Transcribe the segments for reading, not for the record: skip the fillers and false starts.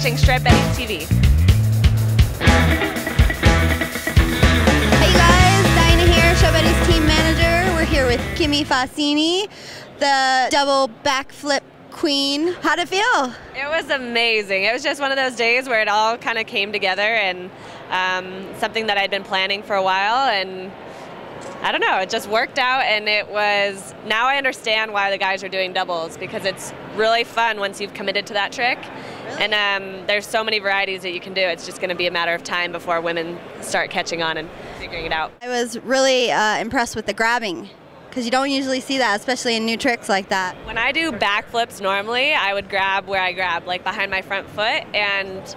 watching Striped Betties TV. Hey guys, Diana here, Betties Team Manager. We're here with Kimmy Fasani, the double backflip queen. How'd it feel? It was amazing. It was just one of those days where it all kind of came together, and something that I'd been planning for a while, and I don't know, it just worked out, and it was, now I understand why the guys are doing doubles, because it's really fun once you've committed to that trick. Really? And there's so many varieties that you can do. It's just going to be a matter of time before women start catching on and figuring it out. I was really impressed with the grabbing, because you don't usually see that, especially in new tricks like that. When I do backflips normally, I would grab where I grab, like behind my front foot, and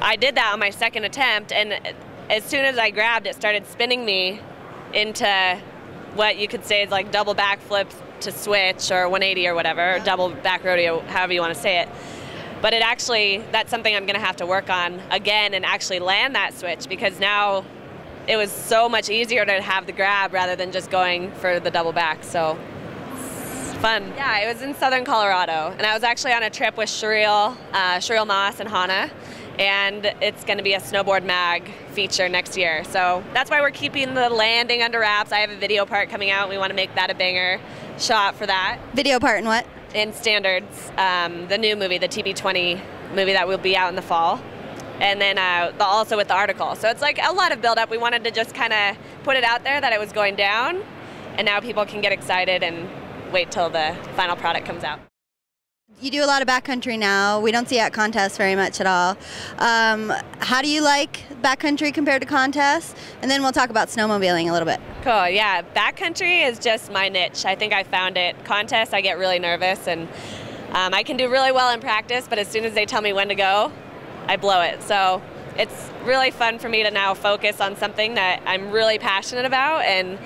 I did that on my second attempt, and as soon as I grabbed, it started spinning me into what you could say is like double backflips to switch, or 180 or whatever, or double back rodeo, however you want to say it. But it actually, that's something I'm going to have to work on again and actually land that switch, because now it was so much easier to have the grab rather than just going for the double back. So it's fun. Yeah, it was in southern Colorado, and I was actually on a trip with Shereel Moss and Hannah. And it's going to be a snowboard mag feature next year. So that's why we're keeping the landing under wraps. I have a video part coming out. We want to make that a banger shot for that. Video part in what? In Standards, the new movie, the TB20 movie that will be out in the fall. And then also with the article. So it's like a lot of build-up. We wanted to just kind of put it out there that it was going down, and now people can get excited and wait till the final product comes out. You do a lot of backcountry now. We don't see it at contests very much at all. How do you like backcountry compared to contests? And then we'll talk about snowmobiling a little bit. Cool, yeah. Backcountry is just my niche. I think I found it. Contests, I get really nervous, and I can do really well in practice, but as soon as they tell me when to go, I blow it. So it's really fun for me to now focus on something that I'm really passionate about and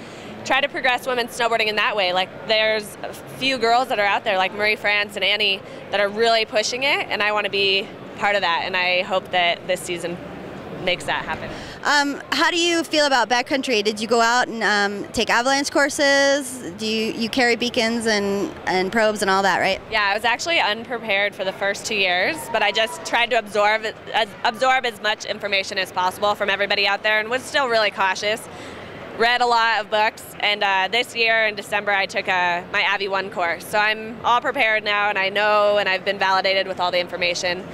try to progress women's snowboarding in that way. Like, there's a few girls that are out there, like Marie France and Annie, that are really pushing it, and I want to be part of that, and I hope that this season makes that happen. How do you feel about backcountry? Did you go out and take avalanche courses? Do you carry beacons and probes and all that, right? Yeah, I was actually unprepared for the first 2 years, but I just tried to absorb as much information as possible from everybody out there, and was still really cautious. Read a lot of books, and this year in December I took my Avi 1 course. So I'm all prepared now, and I know, and I've been validated with all the information.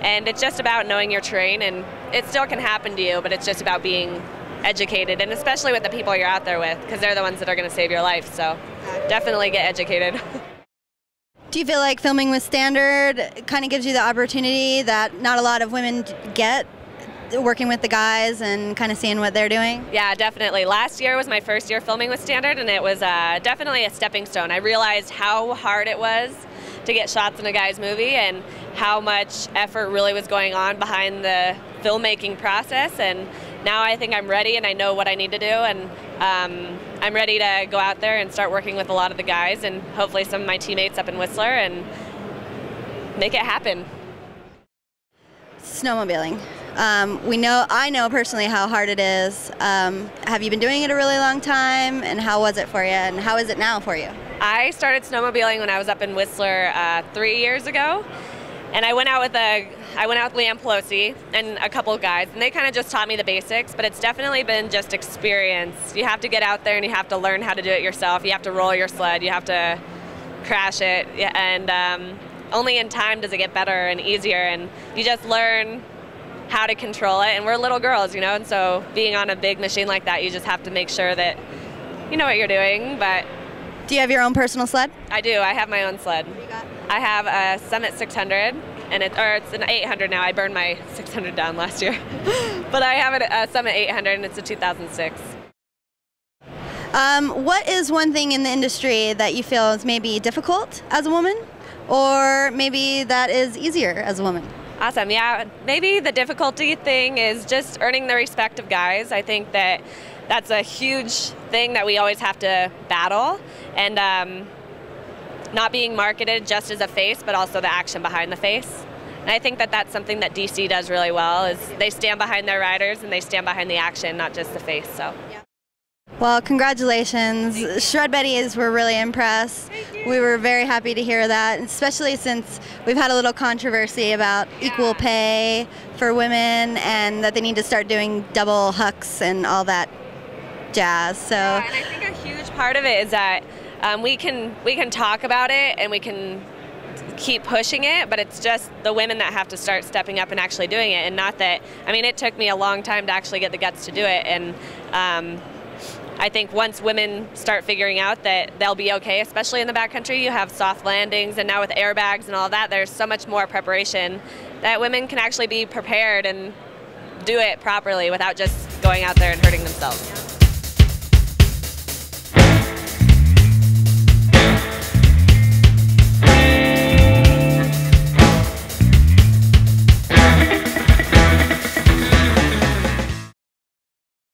And it's just about knowing your terrain, and it still can happen to you, but it's just about being educated, and especially with the people you're out there with, because they're the ones that are going to save your life. So definitely get educated. Do you feel like filming with Standard kind of gives you the opportunity that not a lot of women get, working with the guys and kind of seeing what they're doing? Yeah, definitely. Last year was my first year filming with Standard, and it was definitely a stepping stone. I realized how hard it was to get shots in a guy's movie, and how much effort really was going on behind the filmmaking process. And now I think I'm ready, and I know what I need to do, and I'm ready to go out there and start working with a lot of the guys, and hopefully some of my teammates up in Whistler, and make it happen. Snowmobiling. I know personally how hard it is. Have you been doing it a really long time, and how was it for you, and how is it now for you? I started snowmobiling when I was up in Whistler 3 years ago, and I went out with Leanne Pelosi and a couple of guys, and they kind of just taught me the basics, but it's definitely been just experience. You have to get out there and you have to learn how to do it yourself. You have to roll your sled, you have to crash it, and only in time does it get better and easier, and you just learn how to control it. And we're little girls, you know, and so being on a big machine like that, you just have to make sure that you know what you're doing. But do you have your own personal sled? I do. I have my own sled. What do you got? I have a Summit 600, and it's an 800 now. I burned my 600 down last year. But I have a Summit 800, and it's a 2006. What is one thing in the industry that you feel is maybe difficult as a woman, or maybe that is easier as a woman? Awesome. Yeah, maybe the difficulty thing is just earning the respect of guys. I think that that's a huge thing that we always have to battle, and not being marketed just as a face, but also the action behind the face. And I think that that's something that DC does really well, is they stand behind their riders and they stand behind the action, not just the face. So. Yeah. Well, congratulations. Shred Betties were really impressed. We were very happy to hear that, especially since we've had a little controversy about equal pay for women and that they need to start doing double hucks and all that jazz. So, and I think a huge part of it is that we can talk about it and we can keep pushing it, but it's just the women that have to start stepping up and actually doing it. And not that, I mean, it took me a long time to actually get the guts to do it. And I think once women start figuring out that they'll be okay, especially in the backcountry, you have soft landings, and now with airbags and all that, there's so much more preparation that women can actually be prepared and do it properly without just going out there and hurting themselves.